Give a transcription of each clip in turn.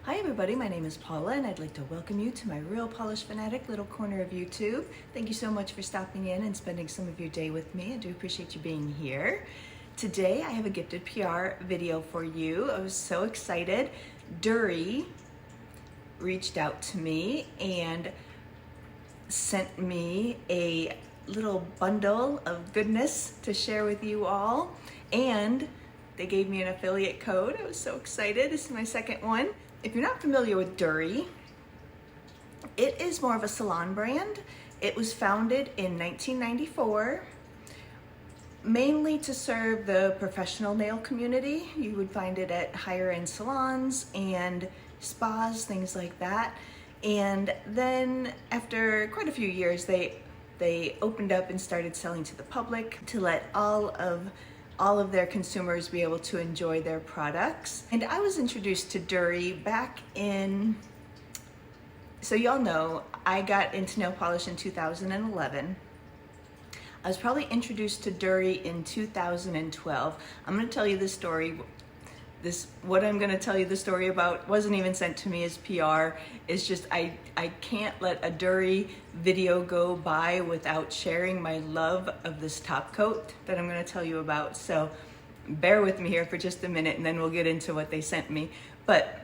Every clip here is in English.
Hi everybody, my name is Paula and I'd like to welcome you to my Real Polish Fanatic little corner of YouTube. Thank you so much for stopping in and spending some of your day with me. I do appreciate you being here. Today I have a gifted PR video for you. I was so excited. Duri reached out to me and sent me a little bundle of goodness to share with you all, and they gave me an affiliate code. I was so excited. This is my second one. If you're not familiar with Duri, it is more of a salon brand. It was founded in 1994, mainly to serve the professional nail community. You would find it at higher end salons and spas, things like that. And then after quite a few years, they opened up and started selling to the public to let all of their consumers be able to enjoy their products. And I was introduced to Duri back in, so y'all know, I got into nail polish in 2011. I was probably introduced to Duri in 2012. I'm gonna tell you this story. What I'm gonna tell you the story about wasn't even sent to me as PR. It's just, I can't let a Duri video go by without sharing my love of this top coat that I'm gonna tell you about. So bear with me here for just a minute and then we'll get into what they sent me. But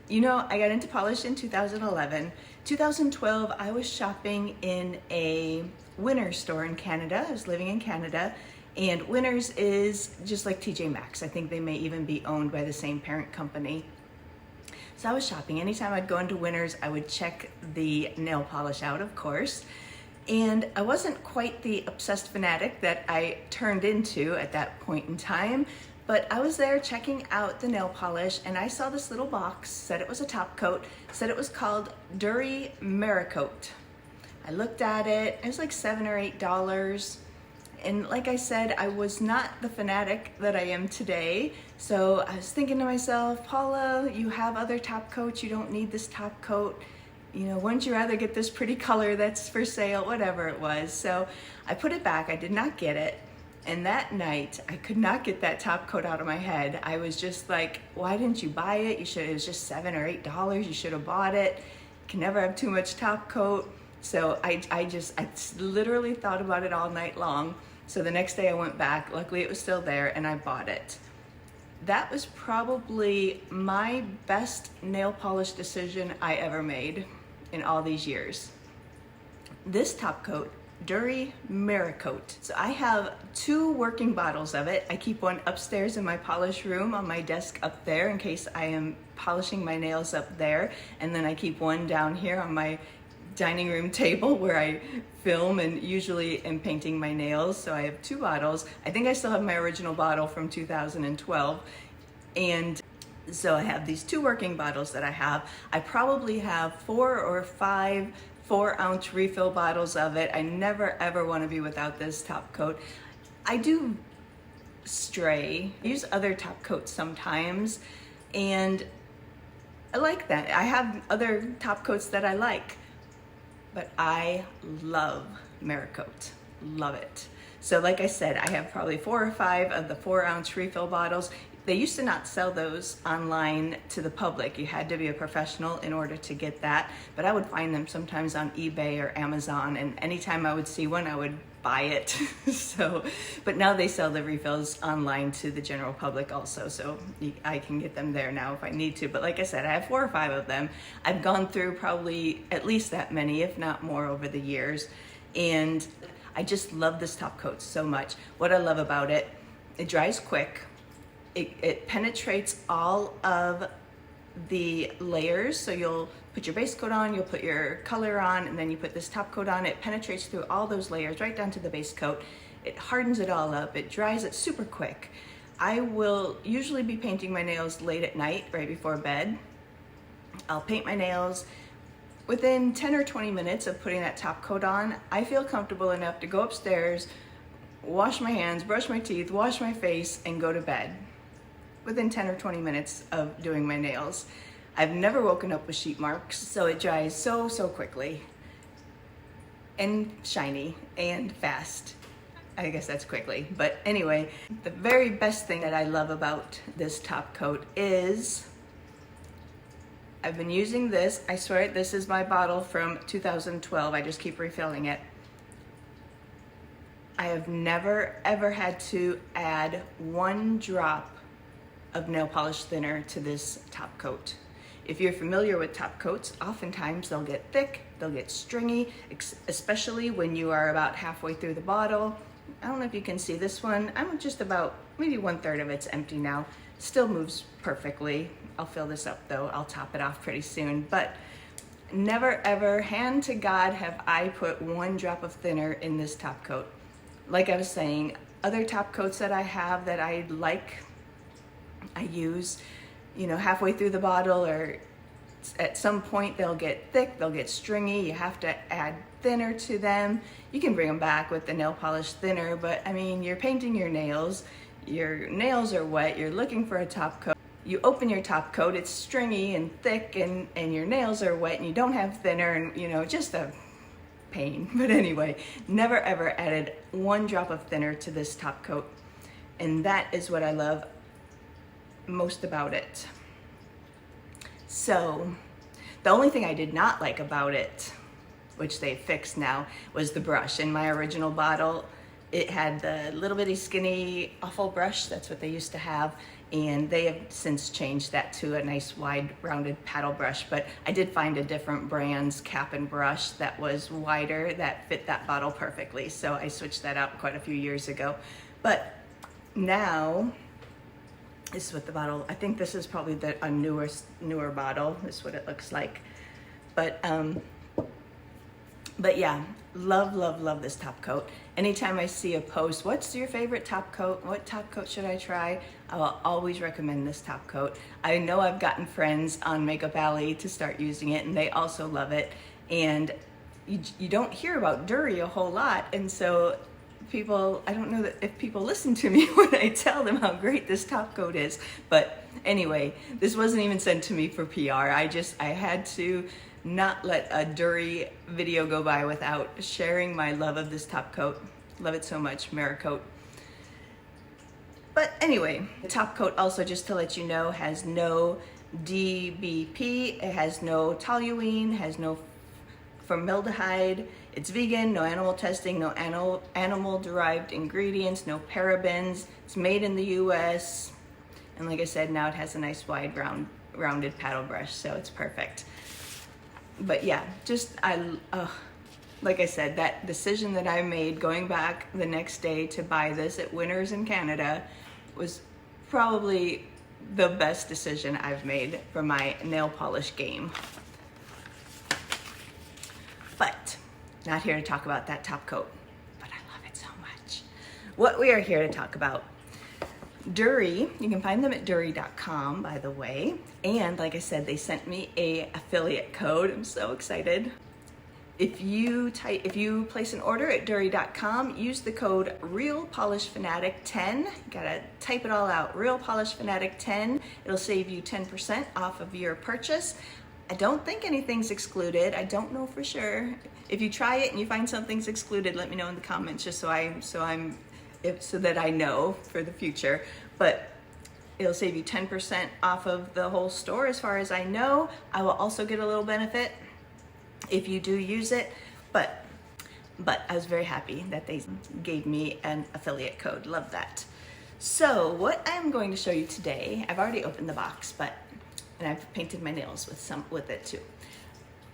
you know, I got into polish in 2011. 2012, I was shopping in a Winners store in Canada. I was living in Canada. And Winners is just like TJ Maxx. I think they may even be owned by the same parent company. So I was shopping. Anytime I'd go into Winners, I would check the nail polish out, of course. And I wasn't quite the obsessed fanatic that I turned into at that point in time, but I was there checking out the nail polish and I saw this little box, said it was a top coat, said it was called Duri Miracote. I looked at it, it was like $7 or $8. And like I said, I was not the fanatic that I am today. So I was thinking to myself, Paula, you have other top coats. You don't need this top coat. You know, wouldn't you rather get this pretty color that's for sale, whatever it was. So I put it back. I did not get it. And that night, I could not get that top coat out of my head. I was just like, why didn't you buy it? It was just $7 or $8. You should have bought it. You can never have too much top coat. So I literally thought about it all night long. So the next day I went back, luckily it was still there, and I bought it. That was probably my best nail polish decision I ever made in all these years. This top coat, Duri Miracote. So I have 2 working bottles of it. I keep one upstairs in my polish room on my desk up there in case I am polishing my nails up there. And then I keep one down here on my dining room table where I film and usually am painting my nails. So I have 2 bottles. I think I still have my original bottle from 2012. And so I have these 2 working bottles that I have. I probably have 4 or 5 4-ounce refill bottles of it. I never ever want to be without this top coat. I do stray, I use other top coats sometimes, and I like that. I have other top coats that I like. But I love Miracote, love it. So like I said, I have probably 4 or 5 of the 4-ounce refill bottles. They used to not sell those online to the public. You had to be a professional in order to get that. But I would find them sometimes on eBay or Amazon, and anytime I would see one, I would buy it. But now they sell the refills online to the general public also, so I can get them there now if I need to. But like I said, I have 4 or 5 of them. I've gone through probably at least that many, if not more, over the years. And I just love this top coat so much. What I love about it, it dries quick. It penetrates all of the layers. So you'll put your base coat on, you'll put your color on, and then you put this top coat on. It penetrates through all those layers right down to the base coat. It hardens it all up. It dries it super quick. I will usually be painting my nails late at night, right before bed. I'll paint my nails. Within 10 or 20 minutes of putting that top coat on, I feel comfortable enough to go upstairs, wash my hands, brush my teeth, wash my face, and go to bed. Within 10 or 20 minutes of doing my nails. I've never woken up with sheet marks, so it dries so quickly and shiny and fast. I guess that's quickly, but anyway, the very best thing that I love about this top coat is I've been using this. I swear this is my bottle from 2012. I just keep refilling it. I have never ever had to add 1 drop of nail polish thinner to this top coat. If you're familiar with top coats, oftentimes they'll get thick, they'll get stringy, especially when you are about halfway through the bottle. I don't know if you can see this one. I'm just about maybe 1/3 of it's empty now. Still moves perfectly. I'll fill this up though. I'll top it off pretty soon. But never ever, hand to God, have I put 1 drop of thinner in this top coat. Like I was saying, other top coats that I have that I like, I use, you know, halfway through the bottle, or at some point they'll get thick, they'll get stringy, you have to add thinner to them. You can bring them back with the nail polish thinner, but I mean, you're painting your nails are wet, you're looking for a top coat. You open your top coat, it's stringy and thick, and your nails are wet and you don't have thinner, and you know, just a pain. But anyway, never ever added 1 drop of thinner to this top coat. And that is what I love most about it. So the only thing I did not like about it, which they fixed now, was the brush. In my original bottle, it had the little bitty skinny awful brush. That's what they used to have, and they have since changed that to a nice wide rounded paddle brush. But I did find a different brand's cap and brush that was wider that fit that bottle perfectly, so I switched that out quite a few years ago. But now this is what the bottle, I think this is probably a newer bottle. This is what it looks like. But yeah, love this top coat. Anytime I see a post, what's your favorite top coat? What top coat should I try? I will always recommend this top coat. I know I've gotten friends on Makeup Alley to start using it, and they also love it. And you don't hear about Duri a whole lot, and so people, I don't know that if people listen to me when I tell them how great this top coat is. But anyway, this wasn't even sent to me for PR. I had to not let a Duri video go by without sharing my love of this top coat. Love it so much, Miracote. But anyway, the top coat also, just to let you know, has no DBP, it has no toluene, has no formaldehyde, it's vegan, no animal testing, no animal derived ingredients, no parabens, it's made in the US, and like I said, now it has a nice wide rounded paddle brush, so it's perfect. But yeah, like I said, that decision that I made going back the next day to buy this at Winners in Canada was probably the best decision I've made for my nail polish game. But not here to talk about that top coat, but I love it so much. What we are here to talk about, Duri, you can find them at Duri.com, by the way. And like I said, they sent me a affiliate code. I'm so excited. If you place an order at Duri.com, use the code RealPolishFanatic10. You gotta type it all out, RealPolishFanatic10. It'll save you 10% off of your purchase. I don't think anything's excluded. I don't know for sure. If you try it and you find something's excluded, let me know in the comments, just so that I know for the future. But it'll save you 10% off of the whole store as far as I know. I will also get a little benefit if you do use it, but I was very happy that they gave me an affiliate code. Love that. So what I'm going to show you today, I've already opened the box, and I've painted my nails with it too.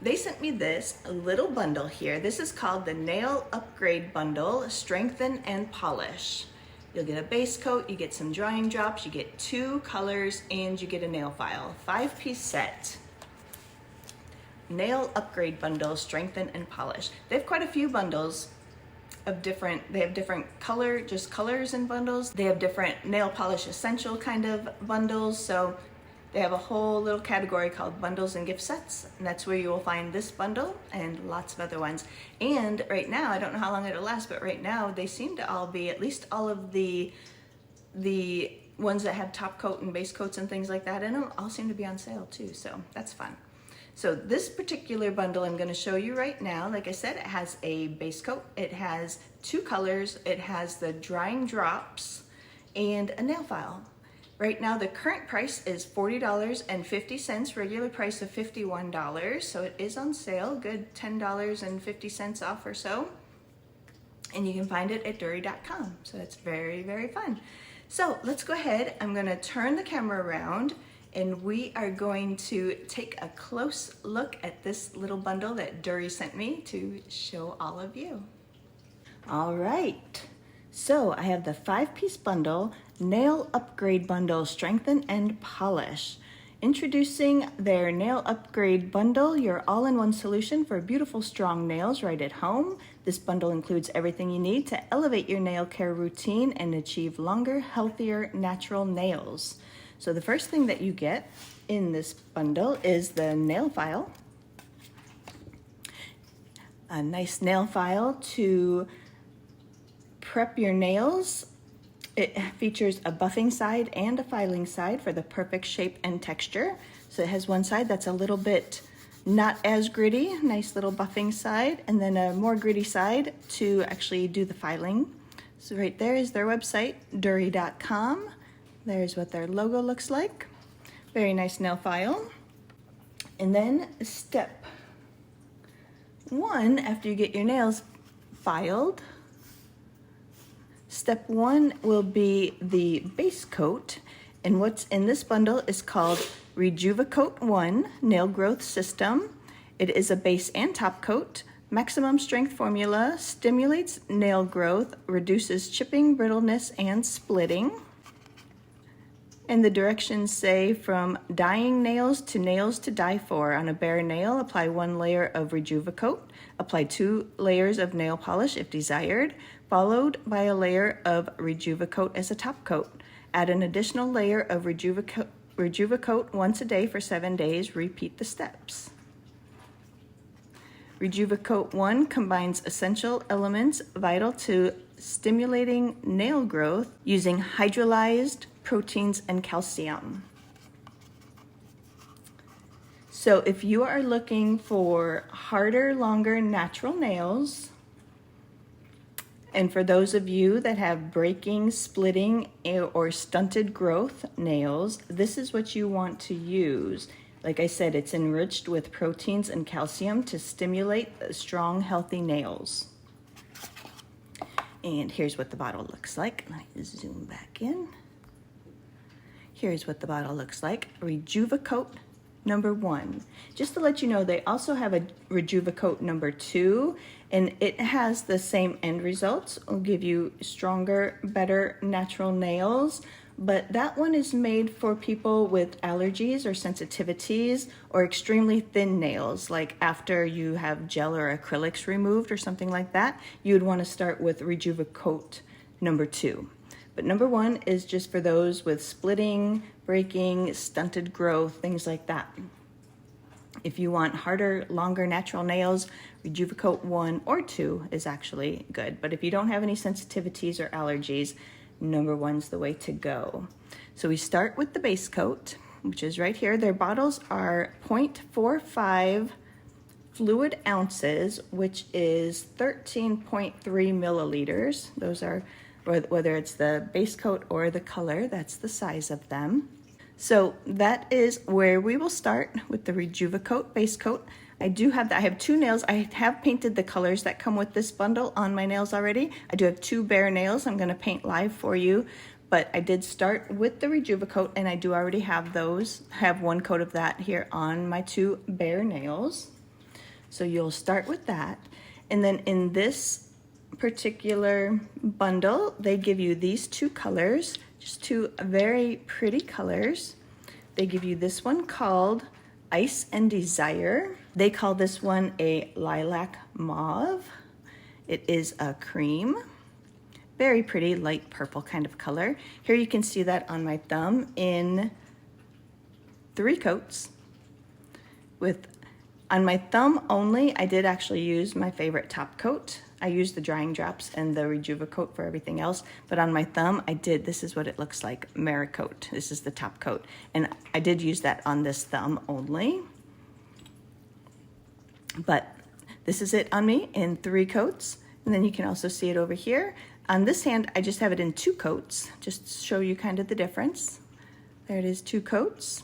They sent me this little bundle here. This is called the Nail Upgrade Bundle, Strengthen and Polish. You'll get a base coat, you get some drying drops, you get 2 colors, and you get a nail file. 5-piece set. Nail Upgrade Bundle, Strengthen and Polish. They have quite a few bundles of they have different colors in bundles. They have different nail polish essential kind of bundles. So they have a whole little category called bundles and gift sets, and that's where you will find this bundle and lots of other ones. And right now, I don't know how long it'll last, but right now they seem to all be, at least all of the ones that have top coat and base coats and things like that in them, all seem to be on sale too, so that's fun. So this particular bundle I'm going to show you right now, like I said, it has a base coat, it has 2 colors, it has the drying drops, and a nail file. Right now, the current price is $40.50, regular price of $51. So it is on sale, good $10.50 off or so. And you can find it at Duri.com. So it's very, very fun. So let's go ahead. I'm gonna turn the camera around and we are going to take a close look at this little bundle that Duri sent me to show all of you. All right, so I have the 5-piece bundle, Nail Upgrade Bundle, Strengthen and Polish. Introducing their Nail Upgrade Bundle, your all-in-one solution for beautiful, strong nails right at home. This bundle includes everything you need to elevate your nail care routine and achieve longer, healthier, natural nails. So the first thing that you get in this bundle is the nail file. A nice nail file to prep your nails. It features a buffing side and a filing side for the perfect shape and texture. So it has one side that's a little bit not as gritty, nice little buffing side, and then a more gritty side to actually do the filing. So right there is their website, Duri.com. There's what their logo looks like. Very nice nail file. And then step 1, after you get your nails filed, step 1 will be the base coat. And what's in this bundle is called Rejuvacote 1 Nail Growth System. It is a base and top coat. Maximum strength formula, stimulates nail growth, reduces chipping, brittleness, and splitting. And the directions say, from dying nails to die for. On a bare nail, apply 1 layer of Rejuvacote. Apply 2 layers of nail polish if desired, followed by a layer of Rejuvacote as a top coat. Add an additional layer of Rejuvacote once a day for 7 days. Repeat the steps. Rejuvacote 1 combines essential elements vital to stimulating nail growth using hydrolyzed proteins and calcium. So if you are looking for harder, longer, natural nails, and for those of you that have breaking, splitting, or stunted growth nails, this is what you want to use. Like I said, it's enriched with proteins and calcium to stimulate strong, healthy nails. And here's what the bottle looks like. Let me zoom back in. Here's what the bottle looks like. Rejuvacote number 1. Just to let you know, they also have a Rejuvacote number 2, and it has the same end results. It'll give you stronger, better natural nails, but that one is made for people with allergies or sensitivities or extremely thin nails, like after you have gel or acrylics removed or something like that, you would want to start with Rejuvacote number 2. But number 1 is just for those with splitting, breaking, stunted growth, things like that. If you want harder, longer natural nails, Rejuvacote 1 or 2 is actually good. But if you don't have any sensitivities or allergies, number 1's the way to go. So we start with the base coat, which is right here. Their bottles are 0.45 fluid ounces, which is 13.3 milliliters. Those are, whether it's the base coat or the color, that's the size of them. So that is where we will start with the Rejuvacote base coat. I have 2 nails. I have painted the colors that come with this bundle on my nails already. I do have 2 bare nails I'm gonna paint live for you, but I did start with the Rejuvacote and I do already have those. I have 1 coat of that here on my 2 bare nails. So you'll start with that. And then in this particular bundle, they give you these 2 colors, just 2 very pretty colors. They give you this one called Ice and Desire. They call this one a lilac mauve. It is a cream, very pretty light purple kind of color. Here you can see that on my thumb in 3 coats. On my thumb only, I did actually use my favorite top coat. I used the drying drops and the Rejuvacote for everything else, but on my thumb, this is what it looks like, Miracote. This is the top coat, and I did use that on this thumb only. But this is it on me in 3 coats, and then you can also see it over here. On this hand, I just have it in 2 coats, just to show you kind of the difference. There it is, 2 coats.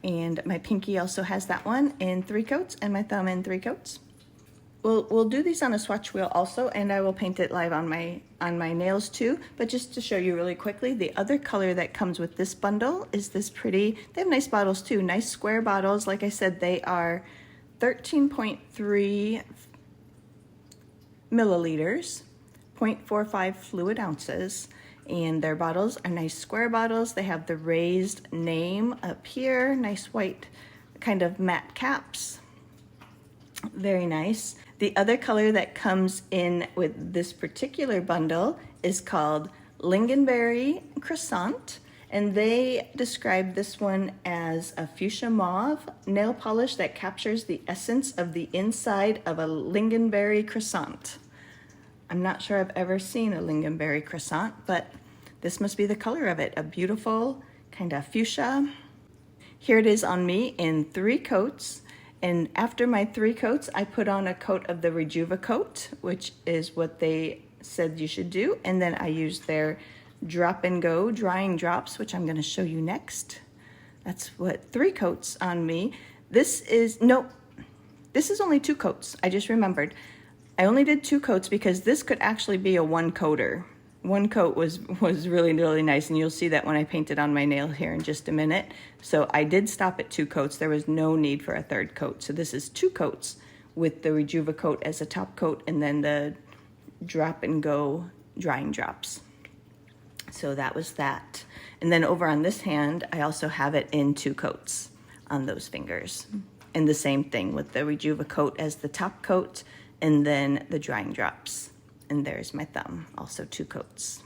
And my pinky also has that one in 3 coats, and my thumb in 3 coats. We'll do these on a swatch wheel also, and I will paint it live on my nails too. But just to show you really quickly, the other color that comes with this bundle is this pretty, they have nice bottles too, nice square bottles. Like I said, they are 13.3 milliliters, 0.45 fluid ounces. And their bottles are nice square bottles. They have the raised name up here, nice white kind of matte caps. Very nice. The other color that comes in with this particular bundle is called Lingenberry Croissant, and they describe this one as a fuchsia mauve nail polish that captures the essence of the inside of a lingonberry croissant. I'm not sure I've ever seen a lingonberry croissant, but this must be the color of it, a beautiful kind of fuchsia. Here it is on me in 3 coats. And after my 3 coats, I put on a coat of the Rejuvacote, which is what they said you should do. And then I used their Drop and Go drying drops, which I'm going to show you next. That's what 3 coats on me. This is only 2 coats. I just remembered. I only did 2 coats because this could actually be a 1-coater. 1 coat was really, really nice, and you'll see that when I paint it on my nail here in just a minute. So I did stop at 2 coats. There was no need for a 3rd coat. So this is 2 coats with the Rejuvacote as a top coat, and then the Drop and Go drying drops. So that was that. And then over on this hand, I also have it in 2 coats on those fingers. And the same thing with the Rejuvacote as the top coat, and then the drying drops. And there's my thumb, also 2 coats.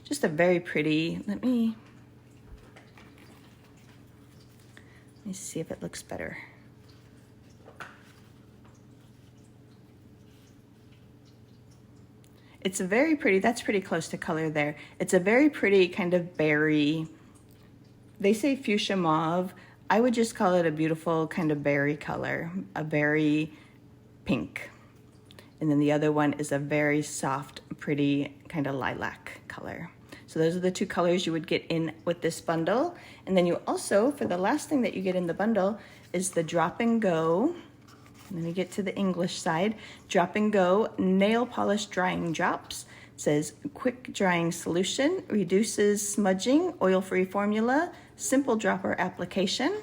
Just a very pretty, let me see if it looks better. It's a very pretty, that's pretty close to color there. It's a very pretty kind of berry, they say fuchsia mauve. I would just call it a beautiful kind of berry color, a berry pink. And then the other one is a very soft, pretty kind of lilac color. So those are the 2 colors you would get in with this bundle. And then you also, for the last thing that you get in the bundle, is the Drop and Go. Let me get to the English side. Drop and Go nail polish drying drops. It says quick drying solution, reduces smudging, oil-free formula, simple dropper application.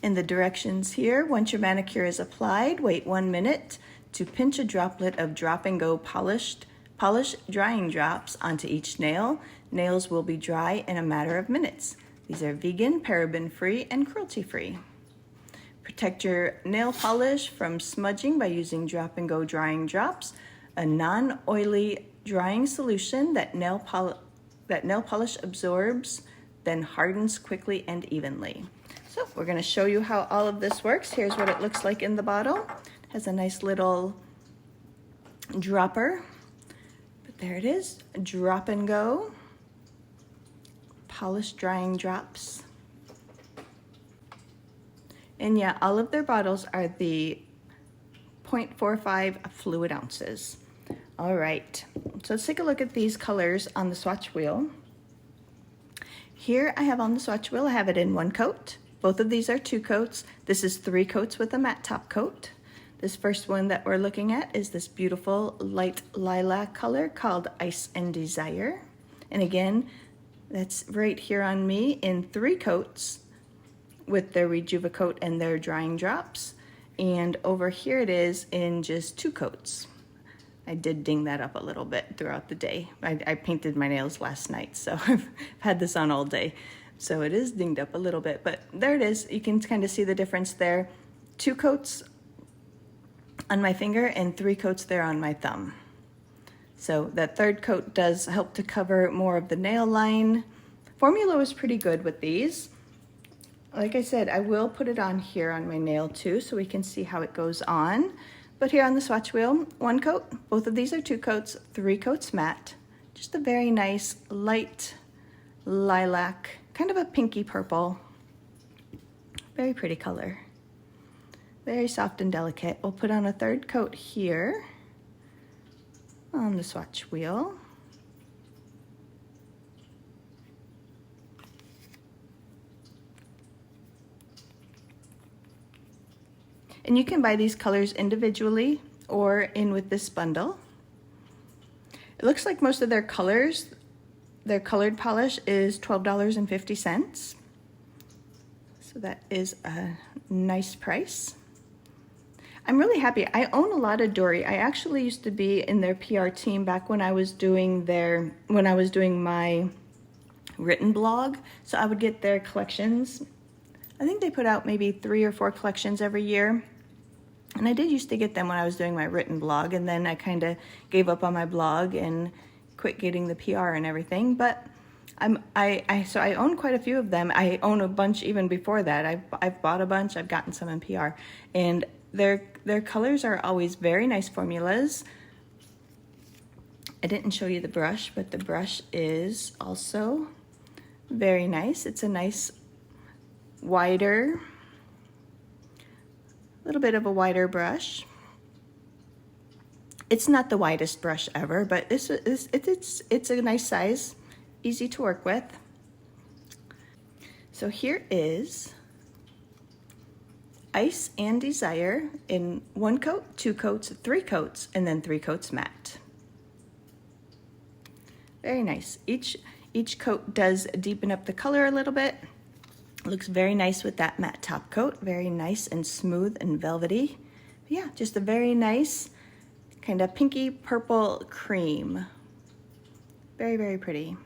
And the directions here, once your manicure is applied, wait 1 minute to pinch a droplet of Drop and Go polish drying drops onto each nail. Nails will be dry in a matter of minutes. These are vegan, paraben-free, and cruelty-free. Protect your nail polish from smudging by using Drop and Go drying drops, a non-oily drying solution that nail polish absorbs, then hardens quickly and evenly. So we're going to show you how all of this works. Here's what it looks like in the bottle. Has a nice little dropper, but there it is, Drop and Go polish drying drops. And yeah, all of their bottles are the 0.45 fluid ounces. All right, so let's take a look at these colors on the swatch wheel. Here I have on the swatch wheel, I have it in 1 coat. Both of these are 2 coats. This is 3 coats with a matte top coat. This first one that we're looking at is this beautiful light lilac color called Ice and Desire. And again, that's right here on me in 3 coats with their Rejuvacote and their drying drops. And over here it is in just 2 coats. I did ding that up a little bit throughout the day. I painted my nails last night, so I've had this on all day. So it is dinged up a little bit, but there it is. You can kind of see the difference there. 2 coats on my finger and 3 coats there on my thumb. So that 3rd coat does help to cover more of the nail line. Formula was pretty good with these. Like I said, I will put it on here on my nail too, so we can see how it goes on. But here on the swatch wheel, 1 coat. Both of these are 2 coats, 3 coats matte. Just a very nice light lilac, kind of a pinky purple. Very pretty color. Very soft and delicate. We'll put on a 3rd coat here on the swatch wheel. And you can buy these colors individually or in with this bundle. It looks like most of their colors, their colored polish is $12.50. So that is a nice price. I'm really happy. I own a lot of Duri. I actually used to be in their PR team back when I was doing my written blog. So I would get their collections. I think they put out maybe 3 or 4 collections every year. And I did used to get them when I was doing my written blog, and then I kind of gave up on my blog and quit getting the PR and everything. But so I own quite a few of them. I own a bunch even before that. I've bought a bunch. I've gotten some in PR, and their colors are always very nice formulas. I didn't show you the brush, but the brush is also very nice. It's a nice wider, little bit of a wider brush. It's not the widest brush ever, but it's a nice size, easy to work with. So here is Ice and Desire in 1 coat, 2 coats, 3 coats, and then 3 coats matte. Very nice. Each coat does deepen up the color a little bit. Looks very nice with that matte top coat. Very nice and smooth and velvety. But yeah, just a very nice kind of pinky purple cream. Very, very pretty.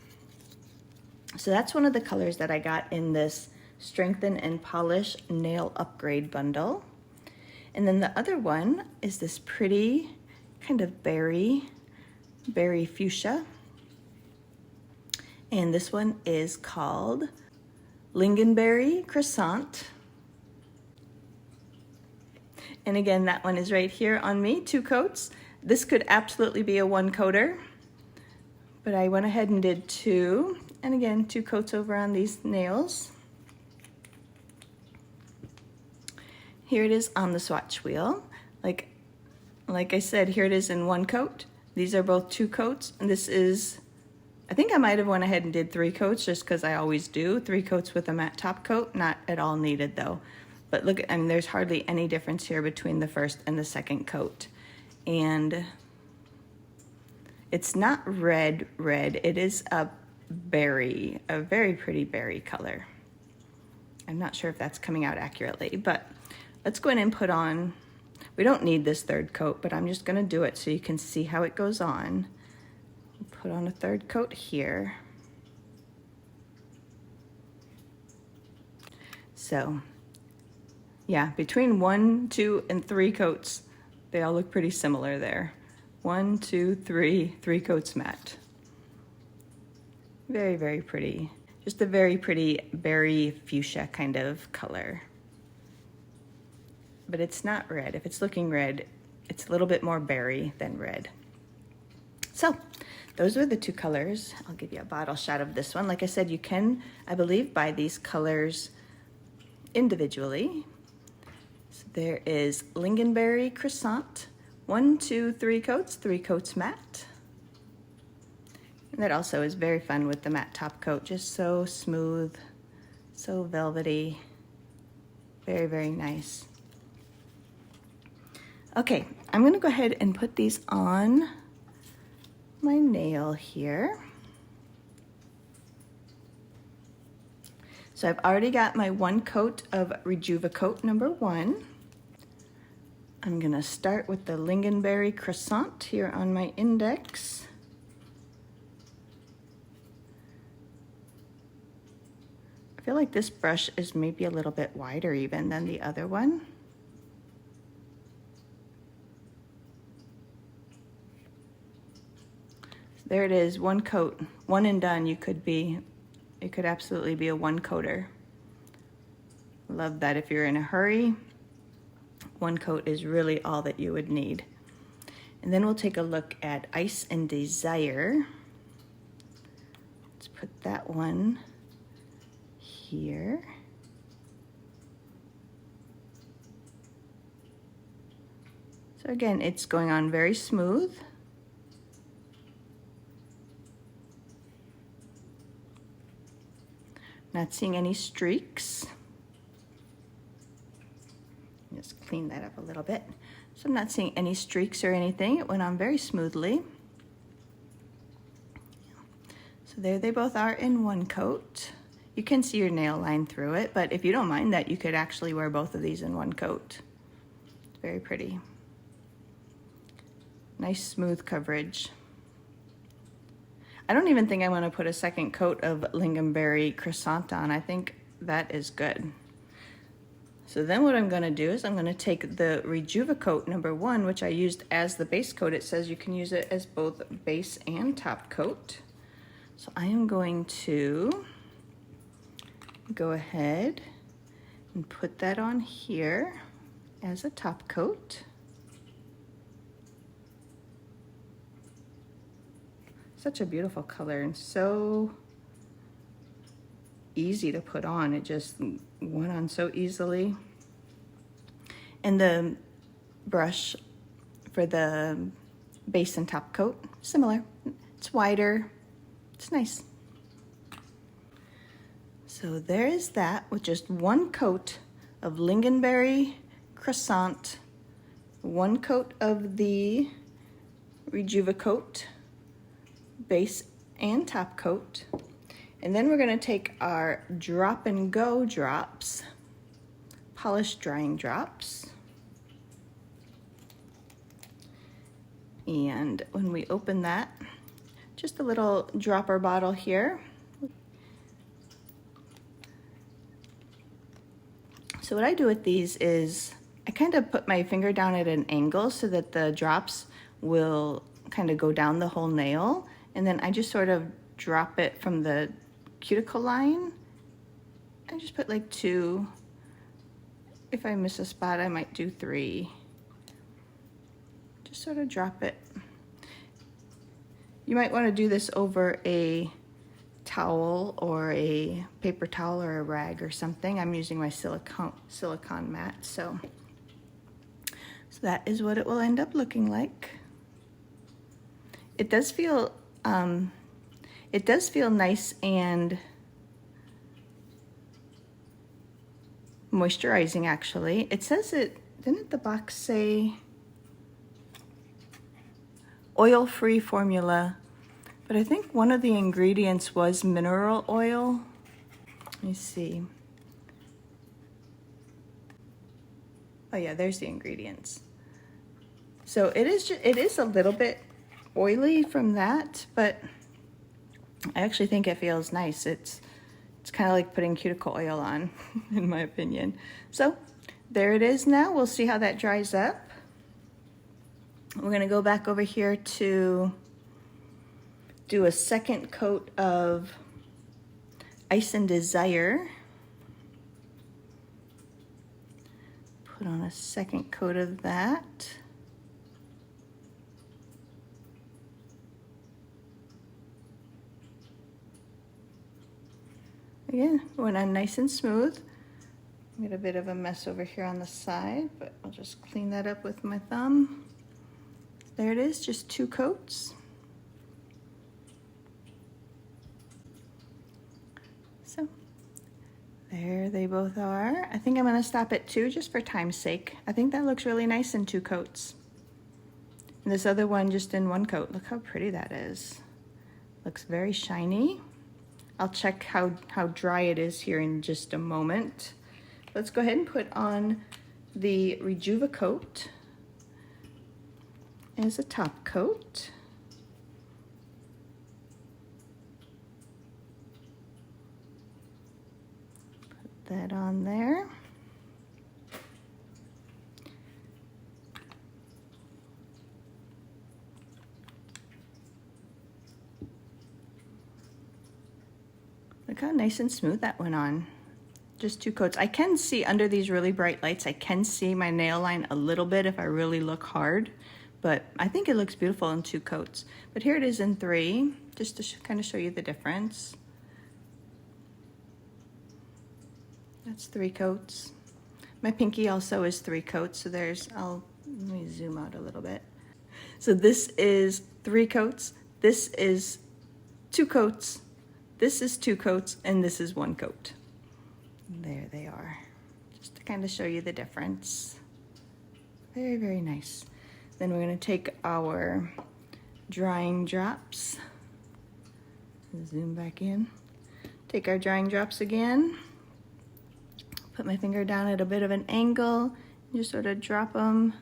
So that's one of the colors that I got in this Strengthen and Polish Nail Upgrade bundle. And then the other one is this pretty kind of berry fuchsia. And this one is called Lingenberry Croissant. And again, that one is right here on me, 2 coats. This could absolutely be a 1 coater, but I went ahead and did 2. And again, 2 coats over on these nails. Here it is on the swatch wheel. Like I said, here it is in 1 coat. These are both 2 coats, and this is, I think I might have went ahead and did 3 coats just because I always do. 3 coats with a matte top coat, not at all needed though. But look, I mean, there's hardly any difference here between the first and the second coat. And it's not red, it is a berry, a very pretty berry color. I'm not sure if that's coming out accurately, but let's go in and put on, we don't need this 3rd coat, but I'm just gonna do it so you can see how it goes on. Put on a 3rd coat here. So yeah, between 1, 2, and 3 coats, they all look pretty similar there. 1, 2, 3 coats matte. Very, very pretty. Just a very pretty berry fuchsia kind of color. But it's not red. If it's looking red, it's a little bit more berry than red. So those are the 2 colors. I'll give you a bottle shot of this one. Like I said, you can, I believe, buy these colors individually. So there is Lingenberry Croissant, 1, 2, 3 coats, 3 coats matte. And that also is very fun with the matte top coat, just so smooth, so velvety, very, very nice. Okay, I'm gonna go ahead and put these on my nail here. So I've already got my 1 coat of Rejuvacote number 1. I'm gonna start with the Lingenberry Croissant here on my index. I feel like this brush is maybe a little bit wider even than the other one. There it is, 1 coat, 1 and done. It could absolutely be a 1 coater. Love that if you're in a hurry. 1 coat is really all that you would need. And then we'll take a look at Ice and Desire. Let's put that one here. So again, it's going on very smooth. Not seeing any streaks. just clean that up a little bit. So I'm not seeing any streaks or anything. It went on very smoothly. So there they both are in one coat. You can see your nail line through it, but if you don't mind that, you could actually wear both of these in one coat. It's very pretty. Nice smooth coverage. I don't even think I want to put a second coat of Lingenberry Croissant on. I think that is good. So then what I'm going to do is I'm going to take the Rejuvacote #1, which I used as the base coat. It says you can use it as both base and top coat. So I am going to go ahead and put that on here as a top coat. Such a beautiful color and so easy to put on. It just went on so easily. And the brush for the base and top coat, similar. It's wider, it's nice. So there is that with just one coat of Lingenberry Croissant, one coat of the Rejuvacote base and top coat. And then we're going to take our Drop and Go drops, polished drying drops. And when we open that, just a little dropper bottle here. So what I do with these is I kind of put my finger down at an angle so that the drops will kind of go down the whole nail. And then I just sort of drop it from the cuticle line. I just put like 2. If I miss a spot, I might do 3. Just sort of drop it. You might want to do this over a towel or a paper towel or a rag or something. I'm using my silicone mat, so that is what it will end up looking like. It does feel nice and moisturizing, actually. It says it, didn't the box say oil-free formula? But I think one of the ingredients was mineral oil. Let me see. Oh yeah, there's the ingredients. So it is a little bit oily from that, but I actually think it feels nice. It's kind of like putting cuticle oil on, in my opinion. So there it is now. We'll see how that dries up. We're gonna go back over here to do a second coat of Ice and Desire. Put on a second coat of that. Again, went on nice and smooth. Got a bit of a mess over here on the side, but I'll just clean that up with my thumb. There it is, just 2 coats. So there they both are. I think I'm gonna stop at 2 just for time's sake. I think that looks really nice in 2 coats. And this other one just in 1 coat. Look how pretty that is. Looks very shiny. I'll check how dry it is here in just a moment. Let's go ahead and put on the Rejuvacote as a top coat. Put that on there. Look how nice and smooth that went on. Just 2 coats. I can see under these really bright lights, I can see my nail line a little bit if I really look hard, but I think it looks beautiful in 2 coats. But here it is in 3, just to kind of show you the difference. That's 3 coats. My pinky also is 3 coats, so let me zoom out a little bit. So this is 3 coats, this is 2 coats, this is 2 coats, and this is 1 coat. There they are, just to kind of show you the difference. Very, very nice. Then we're gonna take our drying drops. Zoom back in. Take our drying drops again. Put my finger down at a bit of an angle, and just sort of drop them.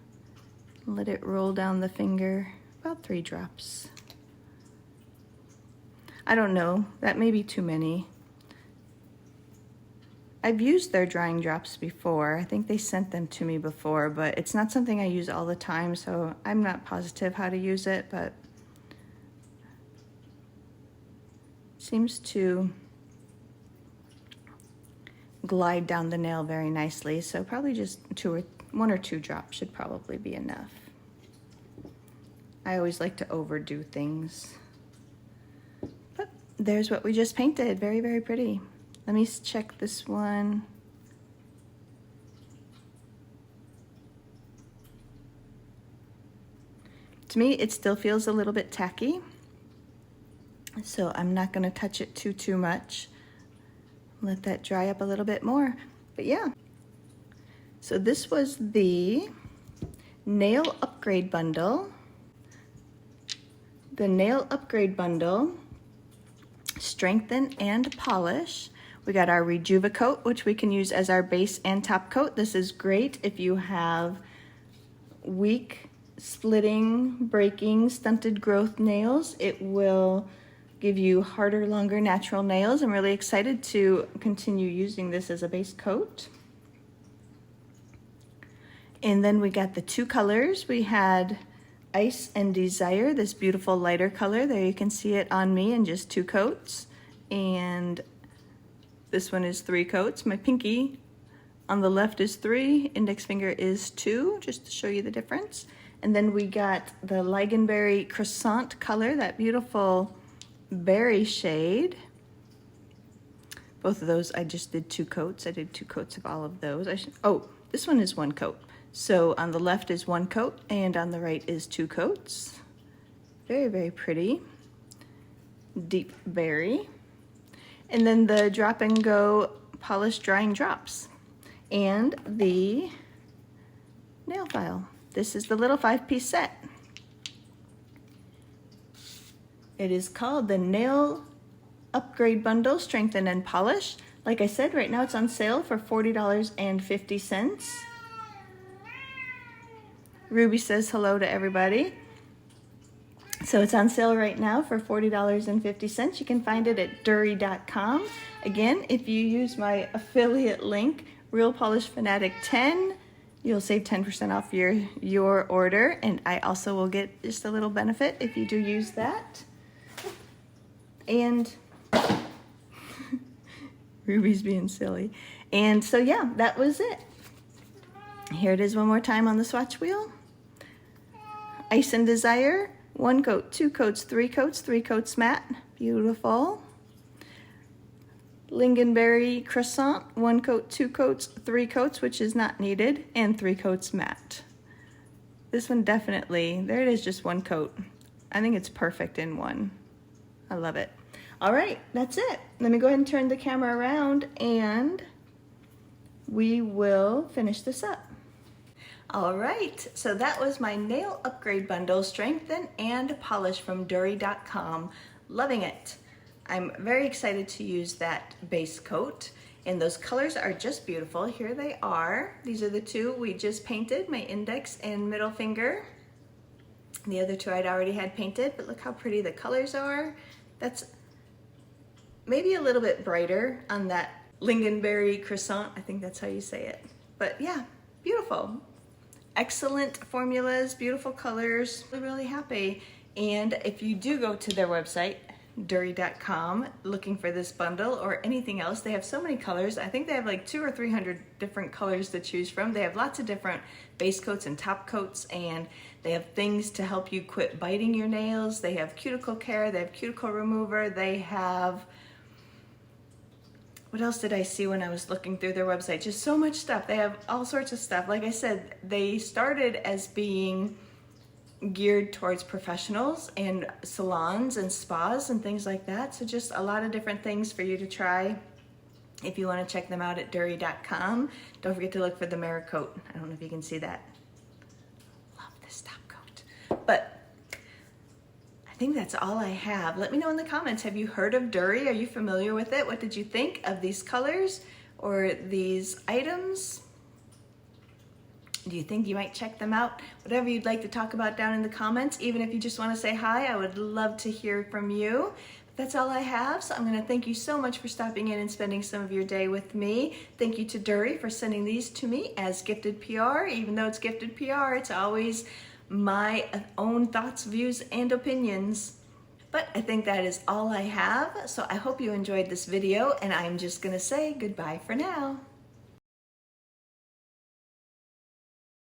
Let it roll down the finger, about 3 drops. I don't know, that may be too many. I've used their drying drops before. I think they sent them to me before, but it's not something I use all the time, so I'm not positive how to use it, but it seems to glide down the nail very nicely, so probably just 1 or 2 drops should probably be enough. I always like to overdo things. But there's what we just painted. Very, very pretty. Let me check this one. To me, it still feels a little bit tacky, so I'm not going to touch it too much. Let that dry up a little bit more. But yeah, so this was the Nail Upgrade Bundle. The Nail Upgrade Bundle, Strengthen and Polish. We got our Rejuvacote, which we can use as our base and top coat. This is great if you have weak, splitting, breaking, stunted growth nails. It will give you harder, longer, natural nails. I'm really excited to continue using this as a base coat. And then we got the 2 colors. We had Ice and Desire, this beautiful lighter color. There you can see it on me in just 2 coats. And this one is 3 coats. My pinky on the left is 3, index finger is 2, just to show you the difference. And then we got the Lingenberry Croissant color, that beautiful berry shade. Both of those I just did 2 coats. I did 2 coats of all of those. Oh, this one is 1 coat. So on the left is 1 coat and on the right is 2 coats. Very, very pretty. Deep berry. And then the Drop and Go Polish Drying Drops. And the nail file. This is the little 5-piece set. It is called the Nail Upgrade Bundle, Strengthen and Polish. Like I said, right now it's on sale for $40.50. Ruby says hello to everybody. So it's on sale right now for $40.50. You can find it at Duri.com. Again, if you use my affiliate link, Real Polish Fanatic 10, you'll save 10% off your order. And I also will get just a little benefit if you do use that. And Ruby's being silly. And so yeah, that was it. Here it is one more time on the swatch wheel. Ice and Desire, 1 coat, 2 coats, 3 coats, 3 coats matte. Beautiful. Lingenberry Croissant, 1 coat, 2 coats, 3 coats, which is not needed, and 3 coats matte. This one definitely, there it is, just 1 coat. I think it's perfect in one. I love it. All right, that's it. Let me go ahead and turn the camera around and we will finish this up. All right, so that was my Nail Upgrade Bundle, Strengthen and Polish from Duri.com. Loving it. I'm very excited to use that base coat, and those colors are just beautiful. Here they are. These are the 2 we just painted, my index and middle finger. The other 2 I'd already had painted, but look how pretty the colors are. That's maybe a little bit brighter on that Lingenberry Croissant. I think that's how you say it. But yeah, beautiful. Excellent formulas, beautiful colors. I'm really happy. And if you do go to their website, Duri.com, looking for this bundle or anything else, they have so many colors. I think they have like 200 or 300 different colors to choose from. They have lots of different base coats and top coats, and they have things to help you quit biting your nails. They have cuticle care, they have cuticle remover, they have, what else did I see when I was looking through their website? Just so much stuff. They have all sorts of stuff. Like I said, they started as being geared towards professionals and salons and spas and things like that. So just a lot of different things for you to try if you want to check them out at Duri.com. Don't forget to look for the Miracote. I don't know if you can see that. But I think that's all I have. Let me know in the comments, have you heard of Duri? Are you familiar with it? What did you think of these colors or these items? Do you think you might check them out? Whatever you'd like to talk about down in the comments, even if you just want to say hi, I would love to hear from you. That's all I have, so I'm going to thank you so much for stopping in and spending some of your day with me. Thank you to Duri for sending these to me as gifted PR. Even though it's gifted PR, it's always my own thoughts, views, and opinions. But I think that is all I have, so I hope you enjoyed this video, and I'm just going to say goodbye for now.